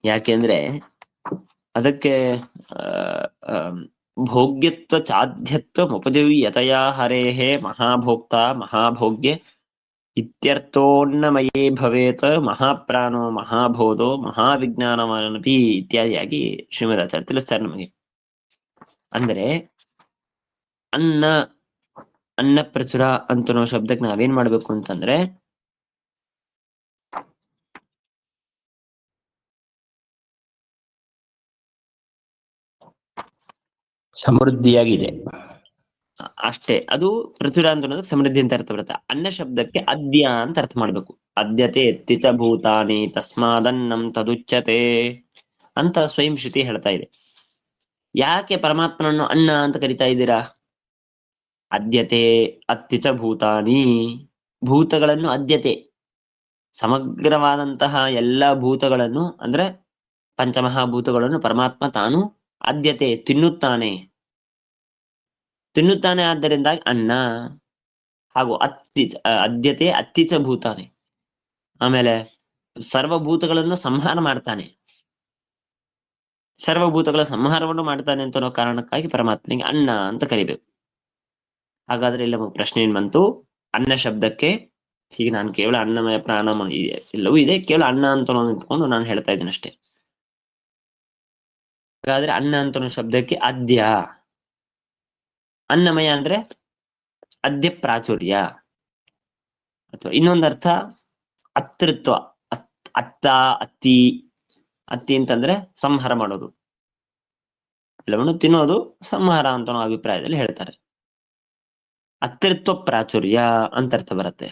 [SPEAKER 2] ಯಾಕೆಂದ್ರೆ ಅದಕ್ಕೆ ಭೋಗ್ಯತ್ವ ಚಾಧ್ಯತ್ವ ಉಪಜೀವ್ಯತಯಾ ಹರೇಹೇ ಮಹಾಭೋಕ್ತ ಮಹಾಭೋಗ್ಯ ಇತ್ಯರ್ಥೋನ್ನಮಯೇ ಭವೇತ್ ಮಹಾಪ್ರಾಣೋ ಮಹಾಬೋಧೋ ಮಹಾವಿಜ್ಞಾನವಾನಪಿ ಇತ್ಯಾದಿಯಾಗಿ ಶ್ರೀಮದಾಚಾರ್ಯ ತಿಳಿಸ್ತಾರೆ ನಮಗೆ. ಅಂದ್ರೆ ಅನ್ನ ಪ್ರಚುರ ಅಂತ ನಾವು ಶಬ್ದಕ್ಕೆ ನಾವೇನ್ ಮಾಡ್ಬೇಕು ಅಂತಂದ್ರೆ
[SPEAKER 1] ಸಮೃದ್ಧಿಯಾಗಿದೆ
[SPEAKER 2] ಅಷ್ಟೇ. ಅದು ಪ್ರಚುರ ಅಂತ ಅನ್ನೋದಕ್ಕೆ ಸಮೃದ್ಧಿ ಅಂತ ಅರ್ಥ ಬರುತ್ತೆ. ಅನ್ನ ಶಬ್ದಕ್ಕೆ ಅದ್ಯ ಅಂತ ಅರ್ಥ ಮಾಡ್ಬೇಕು. ಅದ್ಯತೆ ಎತ್ತಿಚ ಭೂತಾನಿ ತಸ್ಮಾದನ್ನಂ ತದುಚ್ಯತೆ ಅಂತ ಸ್ವಯಂ ಶ್ರುತಿ ಹೇಳ್ತಾ ಇದೆ. ಯಾಕೆ ಪರಮಾತ್ಮನನ್ನು ಅನ್ನ ಅಂತ ಕರಿತಾ ಇದ್ದೀರಾ? ಅದ್ಯತೆ ಅತ್ತಿಚ ಭೂತಾನಿ, ಭೂತಗಳನ್ನು ಅದ್ಯತೆ, ಸಮಗ್ರವಾದಂತಹ ಎಲ್ಲ ಭೂತಗಳನ್ನು ಅಂದ್ರೆ ಪಂಚಮಹಾಭೂತಗಳನ್ನು ಪರಮಾತ್ಮ ತಾನು ಅದ್ಯತೆ ತಿನ್ನುತ್ತಾನೆ. ಆದ್ದರಿಂದ ಅನ್ನ ಹಾಗೂ ಅದ್ಯತೆ ಅತ್ತಿಚ ಭೂತಾನೆ. ಆಮೇಲೆ ಸರ್ವಭೂತಗಳನ್ನು ಸಂಹಾರ ಮಾಡ್ತಾನೆ. ಸರ್ವಭೂತಗಳ ಸಂಹಾರವನ್ನು ಮಾಡ್ತಾನೆ ಅಂತ ಅನ್ನೋ ಕಾರಣಕ್ಕಾಗಿ ಪರಮಾತ್ಮನಿಗೆ ಅನ್ನ ಅಂತ ಕರಿಬೇಕು. ಹಾಗಾದ್ರೆ ಇಲ್ಲ ಪ್ರಶ್ನೆ ಏನ್ ಬಂತು? ಅನ್ನ ಶಬ್ದಕ್ಕೆ ಹೀಗೆ ನಾನು ಕೇವಲ ಅನ್ನಮಯ ಪ್ರಾಣಮಯ ಎಲ್ಲವೂ ಇದೆ, ಕೇವಲ ಅನ್ನ ಅಂತ ಇಟ್ಕೊಂಡು ನಾನು ಹೇಳ್ತಾ ಇದ್ದೇನೆ ಅಷ್ಟೇ. ಹಾಗಾದ್ರೆ ಅನ್ನ ಅಂತ ಶಬ್ದಕ್ಕೆ ಅದ್ಯ, ಅನ್ನಮಯ ಅಂದ್ರೆ ಅದ್ಯ ಪ್ರಾಚುರ್ಯ. ಅಥವಾ ಇನ್ನೊಂದರ್ಥ ಅತೃತ್ವ, ಅತ್ತ ಅತ್ತಿ ಅಂತಂದ್ರೆ ಸಂಹಾರ ಮಾಡೋದು, ಎಲ್ಲವನ್ನು ತಿನ್ನೋದು ಸಂಹಾರ ಅಂತ ಅಭಿಪ್ರಾಯದಲ್ಲಿ ಹೇಳ್ತಾರೆ. ಅತೃತ್ವ ಪ್ರಾಚುರ್ಯ ಅಂತ ಅರ್ಥ ಬರುತ್ತೆ.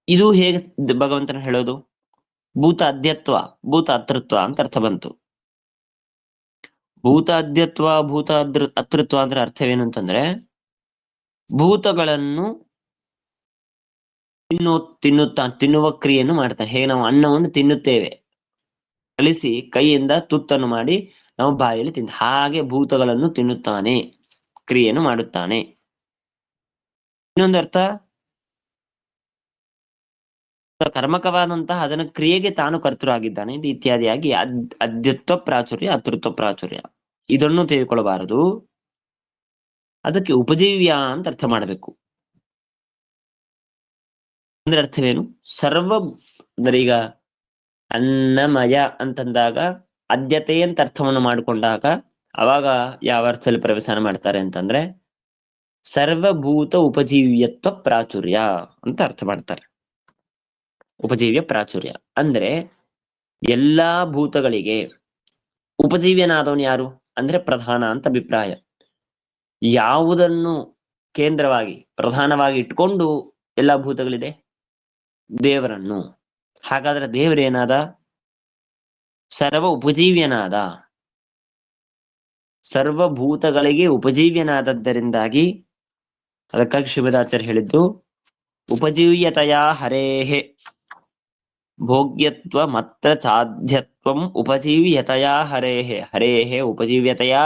[SPEAKER 2] ಇದು ಹೇಗೆ ಭಗವಂತನ ಹೇಳೋದು? ಭೂತ ಅದ್ಯತ್ವ ಭೂತ ಅತೃತ್ವ ಅಂತ ಅರ್ಥ ಬಂತು. ಭೂತ ಅದ್ಯತ್ವ ಭೂತ ಅತೃತ್ವ ಅಂದ್ರೆ ಅರ್ಥವೇನು ಅಂತಂದ್ರೆ ಭೂತಗಳನ್ನು ತಿನ್ನುವ ಕ್ರಿಯೆಯನ್ನು ಮಾಡ್ತಾನೆ. ಹೇಗೆ ನಾವು ಅನ್ನವನ್ನು ತಿನ್ನುತ್ತೇವೆ, ಕಲಿಸಿ ಕೈಯಿಂದ ತುತ್ತನ್ನು ಮಾಡಿ ನಾವು ಬಾಯಲ್ಲಿ ಹಾಗೆ ಭೂತಗಳನ್ನು ತಿನ್ನುತ್ತಾನೆ, ಕ್ರಿಯೆಯನ್ನು ಮಾಡುತ್ತಾನೆ. ಇನ್ನೊಂದರ್ಥ ಕರ್ಮಕವಾದಂತಹ ಅದನ್ನ ಕ್ರಿಯೆಗೆ ತಾನು ಕರ್ತೃ ಆಗಿದ್ದಾನೆ ಇತ್ಯಾದಿಯಾಗಿ ಅದ್ಯತ್ವ ಪ್ರಾಚುರ್ಯ ಅತೃತ್ವ ಪ್ರಾಚುರ್ಯ ಇದನ್ನು ತೆಗೆದುಕೊಳ್ಳಬಾರದು. ಅದಕ್ಕೆ ಉಪಜೀವ್ಯ ಅಂತ ಅರ್ಥ ಮಾಡಬೇಕು. ಅಂದ್ರೆ ಅರ್ಥವೇನು? ಅಂದ್ರೆ ಈಗ ಅನ್ನಮಯ ಅಂತಂದಾಗ ಅದ್ಯತೆ ಅಂತ ಅರ್ಥವನ್ನು ಮಾಡಿಕೊಂಡಾಗ ಅವಾಗ ಯಾವ ಅರ್ಥದಲ್ಲಿ ಪ್ರವೇಶನ ಮಾಡ್ತಾರೆ ಅಂತಂದ್ರೆ ಸರ್ವಭೂತ ಉಪಜೀವ್ಯತ್ವ ಪ್ರಾಚುರ್ಯ ಅಂತ ಅರ್ಥ ಮಾಡ್ತಾರೆ. ಉಪಜೀವ್ಯ ಪ್ರಾಚುರ್ಯ ಅಂದ್ರೆ ಎಲ್ಲಾ ಭೂತಗಳಿಗೆ ಉಪಜೀವ್ಯನಾದವನು ಯಾರು ಅಂದ್ರೆ ಪ್ರಧಾನ ಅಂತ ಅಭಿಪ್ರಾಯ. ಯಾವುದನ್ನು ಕೇಂದ್ರವಾಗಿ ಪ್ರಧಾನವಾಗಿ ಇಟ್ಕೊಂಡು ಎಲ್ಲಾ ಭೂತಗಳಿದೆ? ದೇವರನ್ನು. ಹಾಗಾದ್ರೆ ದೇವರೇನಾದ? ಸರ್ವ ಉಪಜೀವ್ಯನಾದ, ಸರ್ವಭೂತಗಳಿಗೆ ಉಪಜೀವ್ಯನಾದದ್ದರಿಂದಾಗಿ ಅದಕ್ಕಾಗಿ ಶ್ರೀಮದಾಚಾರ್ಯ ಹೇಳಿದ್ದು ಉಪಜೀವ್ಯತೆಯ ಹರೇಹೇ ಭೋಗ್ಯತ್ವ ಮತ್ತ ಸಾಧ್ಯತ್ವಂ ಉಪಜೀವ್ಯತೆಯ ಹರೇಹೇ ಹರೇಹೇ ಉಪಜೀವ್ಯತೆಯ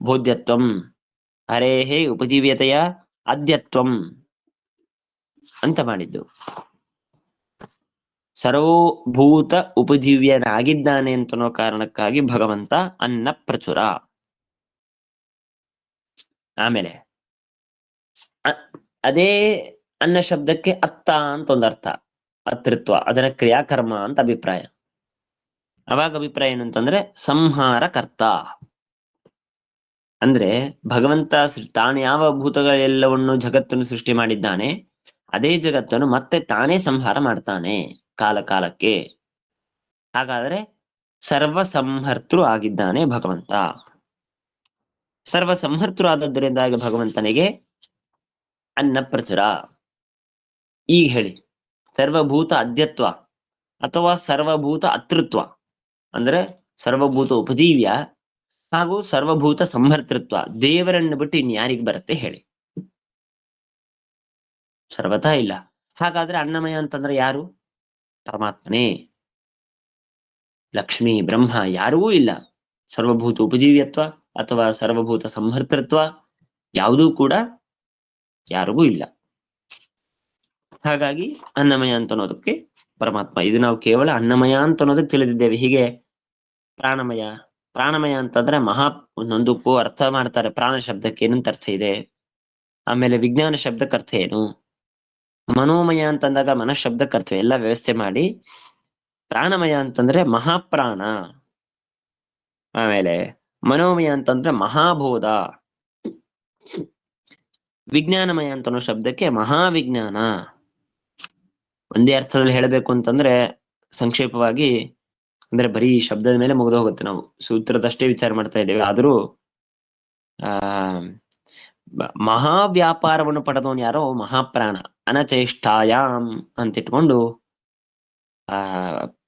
[SPEAKER 2] ಭೋಗ್ಯತ್ವಂ ಹರೇಹೇ ಉಪಜೀವ್ಯತೆಯ ಅದ್ಯತ್ವಂ ಅಂತ ಮಾಡಿದ್ದು. ಸರ್ವಭೂತ ಉಪಜೀವ್ಯನಾಗಿದ್ದಾನೆ ಅಂತನೋ ಕಾರಣಕ್ಕಾಗಿ ಭಗವಂತ ಅನ್ನ ಪ್ರಚುರ. ಆಮೇಲೆ ಅದೇ ಅನ್ನ ಶಬ್ದಕ್ಕೆ ಅತ್ತ ಅಂತ ಒಂದು ಅರ್ಥ, ಅತೃತ್ವ, ಅದರ ಕ್ರಿಯಾಕರ್ಮ ಅಂತ ಅಭಿಪ್ರಾಯ. ಅವಾಗ ಅಭಿಪ್ರಾಯ ಏನಂತಂದ್ರೆ ಸಂಹಾರ ಕರ್ತ. ಅಂದ್ರೆ ಭಗವಂತ ತಾನು ಯಾವ ಭೂತಗಳೆಲ್ಲವನ್ನು ಜಗತ್ತನ್ನು ಸೃಷ್ಟಿ ಮಾಡಿದ್ದಾನೆ ಅದೇ ಜಗತ್ತನ್ನು ಮತ್ತೆ ತಾನೇ ಸಂಹಾರ ಮಾಡ್ತಾನೆ ಕಾಲ ಕಾಲಕ್ಕೆ. ಹಾಗಾದ್ರೆ ಸರ್ವ ಸಂಹರ್ತೃ ಆಗಿದ್ದಾನೆ ಭಗವಂತ. ಸರ್ವ ಸಂಹರ್ತೃ ಆದದ್ದರಿಂದಾಗಿ ಭಗವಂತನಿಗೆ ಅನ್ನ ಪ್ರಚುರ. ಈಗ ಹೇಳಿ, ಸರ್ವಭೂತ ಅದ್ಯತ್ವ ಅಥವಾ ಸರ್ವಭೂತ ಅತೃತ್ವ ಅಂದ್ರೆ ಸರ್ವಭೂತ ಉಪಜೀವ್ಯ ಹಾಗೂ ಸರ್ವಭೂತ ಸಂಹರ್ತೃತ್ವ ದೇವರನ್ನು ಬಿಟ್ಟು ಇನ್ಯಾರಿಗೆ ಬರುತ್ತೆ ಹೇಳಿ? ಸರ್ವತಾ ಇಲ್ಲ. ಹಾಗಾದ್ರೆ ಅನ್ನಮಯ ಅಂತಂದ್ರೆ ಯಾರು? ಪರಮಾತ್ಮನೇ. ಲಕ್ಷ್ಮಿ ಬ್ರಹ್ಮ ಯಾರೂ ಇಲ್ಲ. ಸರ್ವಭೂತ ಉಪಜೀವ್ಯತ್ವ ಅಥವಾ ಸರ್ವಭೂತ ಸಂಹರ್ತೃತ್ವ ಯಾವುದೂ ಕೂಡ ಯಾರಿಗೂ ಇಲ್ಲ. ಹಾಗಾಗಿ ಅನ್ನಮಯ ಅಂತ ಅನ್ನೋದಕ್ಕೆ ಪರಮಾತ್ಮ. ಇದು ನಾವು ಕೇವಲ ಅನ್ನಮಯ ಅಂತ ಅನ್ನೋದಕ್ಕೆ ತಿಳಿದಿದ್ದೇವೆ. ಹೀಗೆ ಪ್ರಾಣಮಯ, ಪ್ರಾಣಮಯ ಅಂತಂದ್ರೆ ಮಹಾ, ಒಂದೊಂದಕ್ಕೂ ಅರ್ಥ ಮಾಡ್ತಾರೆ. ಪ್ರಾಣ ಶಬ್ದಕ್ಕೆ ಏನಂತ ಅರ್ಥ ಇದೆ, ಆಮೇಲೆ ವಿಜ್ಞಾನ ಶಬ್ದಕ್ಕೆ ಅರ್ಥ ಏನು, ಮನೋಮಯ ಅಂತಂದಾಗ ಮನಃಶಬ್ದಕ್ಕೆ ಅರ್ಥ ಎಲ್ಲ ವ್ಯವಸ್ಥೆ ಮಾಡಿ ಪ್ರಾಣಮಯ ಅಂತಂದ್ರೆ ಮಹಾಪ್ರಾಣ, ಆಮೇಲೆ ಮನೋಮಯ ಅಂತಂದ್ರೆ ಮಹಾಬೋಧ, ವಿಜ್ಞಾನಮಯ ಅಂತ ಅನ್ನೋ ಶಬ್ದಕ್ಕೆ ಮಹಾವಿಜ್ಞಾನ. ಒಂದೇ ಅರ್ಥದಲ್ಲಿ ಹೇಳಬೇಕು ಅಂತಂದ್ರೆ ಸಂಕ್ಷೇಪವಾಗಿ ಅಂದ್ರೆ ಬರೀ ಶಬ್ದದ ಮೇಲೆ ಮುಗಿದು ಹೋಗುತ್ತೆ. ನಾವು ಸೂತ್ರದಷ್ಟೇ ವಿಚಾರ ಮಾಡ್ತಾ ಇದ್ದೇವೆ. ಆದ್ರೂ ಮಹಾವ್ಯಾಪಾರವನ್ನು ಪಡೆದವನು ಯಾರೋ ಮಹಾಪ್ರಾಣ. ಅನಚೇಷ್ಟಾಯಾಮ್ ಅಂತ ಇಟ್ಕೊಂಡು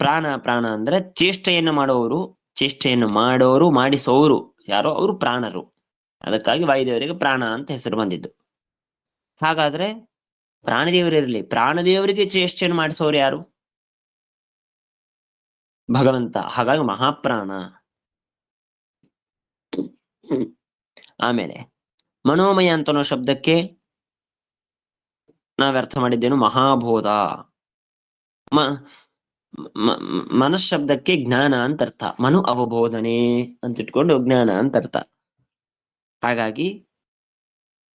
[SPEAKER 2] ಪ್ರಾಣ ಪ್ರಾಣ ಅಂದ್ರೆ ಚೇಷ್ಟೆಯನ್ನು ಮಾಡೋರು, ಚೇಷ್ಟೆಯನ್ನು ಮಾಡೋರು, ಮಾಡಿಸೋರು ಯಾರೋ ಅವರು ಪ್ರಾಣರು. ಅದಕ್ಕಾಗಿ ವಾಯುದೇವರಿಗೆ ಪ್ರಾಣ ಅಂತ ಹೆಸರು ಬಂದಿದ್ದು. ಹಾಗಾದ್ರೆ ಪ್ರಾಣದೇವರಿರಲಿ, ಪ್ರಾಣದೇವರಿಗೆ ಚೇಷ್ಟೆಯನ್ನು ಮಾಡಿಸೋರು ಯಾರು? ಭಗವಂತ. ಹಾಗಾಗಿ ಮಹಾಪ್ರಾಣ. ಆಮೇಲೆ ಮನೋಮಯ ಅಂತನೋ ಶಬ್ದಕ್ಕೆ ನಾವ್ಯರ್ಥ ಮಾಡಿದ್ದೇನು? ಮಹಾಬೋಧ. ಮನಃಶಬ್ದಕ್ಕೆ ಜ್ಞಾನ ಅಂತ ಅರ್ಥ. ಮನು ಅವಬೋಧನೆ ಅಂತ ಇಟ್ಕೊಂಡು ಜ್ಞಾನ ಅಂತ ಅರ್ಥ. ಹಾಗಾಗಿ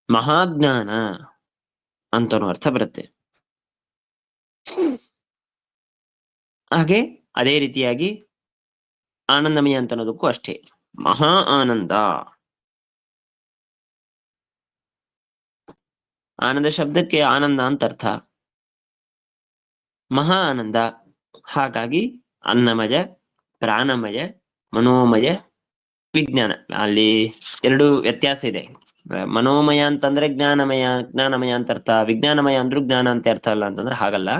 [SPEAKER 2] ಮಹಾಜ್ಞಾನ ಅಂತನೂ ಅರ್ಥ ಬರುತ್ತೆ. ಹಾಗೆ ಅದೇ ರೀತಿಯಾಗಿ ಆನಂದಮಯ ಅಂತ ಅನ್ನೋದಕ್ಕೂ ಅಷ್ಟೇ, ಮಹಾ ಆನಂದ. ಆನಂದ ಶಬ್ದಕ್ಕೆ ಆನಂದ ಅಂತ ಅರ್ಥ, ಮಹಾ ಆನಂದ. ಹಾಗಾಗಿ ಅನ್ನಮಯ, ಪ್ರಾಣಮಯ, ಮನೋಮಯ, ವಿಜ್ಞಾನ. ಅಲ್ಲಿ ಎರಡು ವ್ಯತ್ಯಾಸ ಇದೆ. ಮನೋಮಯ ಅಂತಂದ್ರೆ ಜ್ಞಾನಮಯ, ಜ್ಞಾನಮಯ ಅಂತ ಅರ್ಥ. ವಿಜ್ಞಾನಮಯ ಅಂದ್ರೂ ಜ್ಞಾನ ಅಂತ ಅರ್ಥ ಅಲ್ಲ ಅಂತಂದ್ರೆ ಹಾಗಲ್ಲ.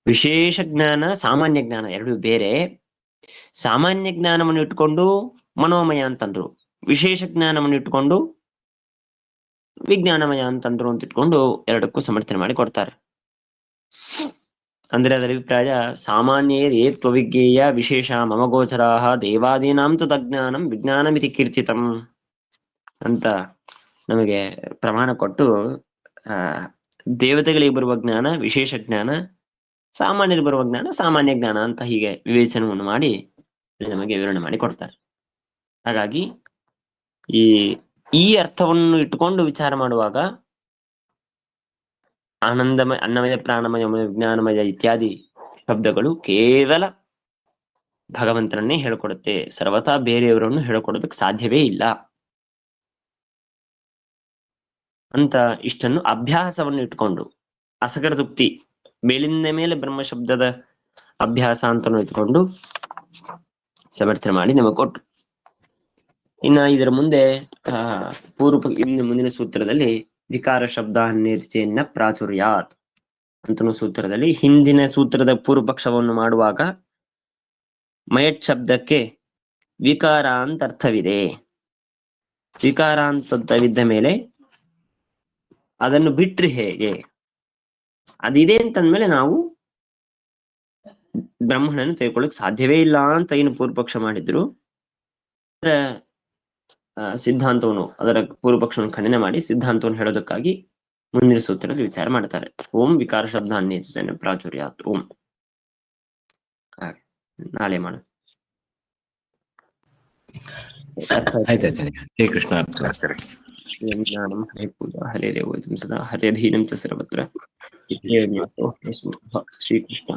[SPEAKER 2] ವಿಶೇಷ ಜ್ಞಾನ, ಸಾಮಾನ್ಯ ಜ್ಞಾನ ಎರಡು ಬೇರೆ. ಸಾಮಾನ್ಯ ಜ್ಞಾನವನ್ನು ಇಟ್ಕೊಂಡು ಮನೋಮಯ ಅಂತಂದ್ರು, ವಿಶೇಷ ಜ್ಞಾನವನ್ನು ಇಟ್ಕೊಂಡು ವಿಜ್ಞಾನಮಯ ಅಂತಂದ್ರು ಅಂತ ಇಟ್ಕೊಂಡು ಎರಡಕ್ಕೂ ಸಮರ್ಥನೆ ಮಾಡಿ ಕೊಡ್ತಾರೆ. ಅಂದ್ರೆ ಅದರ ಅಭಿಪ್ರಾಯ ಸಾಮಾನ್ಯೇ ತ್ವವಿಜ್ಞೇಯ ವಿಶೇಷ ಮಮ ಗೋಚರಾಹ ದೇವಾದೀನಾಂ ತಜ್ಞಾನಂ ವಿಜ್ಞಾನಮಿತಿ ಕೀರ್ತಿತಂ ಅಂತ ನಮಗೆ ಪ್ರಮಾಣ ಕೊಟ್ಟು ದೇವತೆಗಳಿಗೆ ಬರುವ ಜ್ಞಾನ ವಿಶೇಷ ಜ್ಞಾನ, ಸಾಮಾನ್ಯರಿಗೆ ಬರುವ ಜ್ಞಾನ ಸಾಮಾನ್ಯ ಜ್ಞಾನ ಅಂತ ಹೀಗೆ ವಿವೇಚನವನ್ನು ಮಾಡಿ ನಮಗೆ ವಿವರಣೆ ಮಾಡಿ ಕೊಡ್ತಾರೆ. ಹಾಗಾಗಿ ಈ ಅರ್ಥವನ್ನು ಇಟ್ಟುಕೊಂಡು ವಿಚಾರ ಮಾಡುವಾಗ ಆನಂದಮಯ, ಅನ್ನಮಯ, ಪ್ರಾಣಮಯ, ವಿಜ್ಞಾನಮಯ ಇತ್ಯಾದಿ ಶಬ್ದಗಳು ಕೇವಲ ಭಗವಂತನನ್ನೇ ಹೇಳ್ಕೊಡುತ್ತೆ. ಸರ್ವತಾ ಬೇರೆಯವರನ್ನು ಹೇಳ್ಕೊಡೋದಕ್ಕೆ ಸಾಧ್ಯವೇ ಇಲ್ಲ ಅಂತ ಇಷ್ಟನ್ನು ಅಭ್ಯಾಸವನ್ನು ಇಟ್ಕೊಂಡು ಅಸಕೃದುಕ್ತಿ ಮೇಲಿಂದ ಮೇಲೆ ಬ್ರಹ್ಮ ಶಬ್ದದ ಅಭ್ಯಾಸ ಅಂತನೂ ಇಟ್ಕೊಂಡು ಸಮರ್ಥನೆ ಮಾಡಿ ನಮಗೆ ಕೊಟ್ಟು. ಇನ್ನ ಇದರ ಮುಂದೆ ಮುಂದಿನ ಸೂತ್ರದಲ್ಲಿ ವಿಕಾರ ಶಬ್ದ ನಿರ್ಚೇನ್ನ ಪ್ರಾಚುರ್ಯಾತ್ ಅಂತನೂ ಸೂತ್ರದಲ್ಲಿ ಹಿಂದಿನ ಸೂತ್ರದ ಪೂರ್ವ ಪಕ್ಷವನ್ನು ಮಾಡುವಾಗ ಮಯಟ್ ಶಬ್ದಕ್ಕೆ ವಿಕಾರ ಅಂತ ಅರ್ಥವಿದೆ. ವಿಕಾರ ಅಂತವಿದ್ದ ಮೇಲೆ ಅದನ್ನು ಬಿಟ್ರೆ ಹೇಗೆ? ಅದಿದೆ ಅಂತಂದ್ಮೇಲೆ ನಾವು ಬ್ರಹ್ಮನನ್ನು ತಿಳ್ಕೊಳ್ಳಿಕ್ ಸಾಧ್ಯವೇ ಇಲ್ಲ ಅಂತ ಏನು ಪೂರ್ವಪಕ್ಷ ಮಾಡಿದ್ರು, ಅದರ ಸಿದ್ಧಾಂತವನ್ನು, ಅದರ ಪೂರ್ವಪಕ್ಷವನ್ನು ಖಂಡನೆ ಮಾಡಿ ಸಿದ್ಧಾಂತವನ್ನು ಹೇಳೋದಕ್ಕಾಗಿ ಮುಂದಿನ ಸೂತ್ರದಲ್ಲಿ ವಿಚಾರ ಮಾಡ್ತಾರೆ. ಓಂ ವಿಕಾರ ಶಬ್ದ ಅನ್ಯೇತ ಪ್ರಾಚುರ್ಯಾತ್. ಓಂ. ನಾಳೆ ಮಾಡ.
[SPEAKER 1] ಆಯ್ತಾಯ್ತು. ಜೈ ಕೃಷ್ಣ.
[SPEAKER 2] ಜ್ಞಾನಂ ಹರೇ ಪೂಜಾ ಹರೇರೇವ ಸದಾ ಹರೇಧೀನಂ ಚ ಸರ್ವತ್ರ ಶ್ರೀಕೃಷ್ಣ.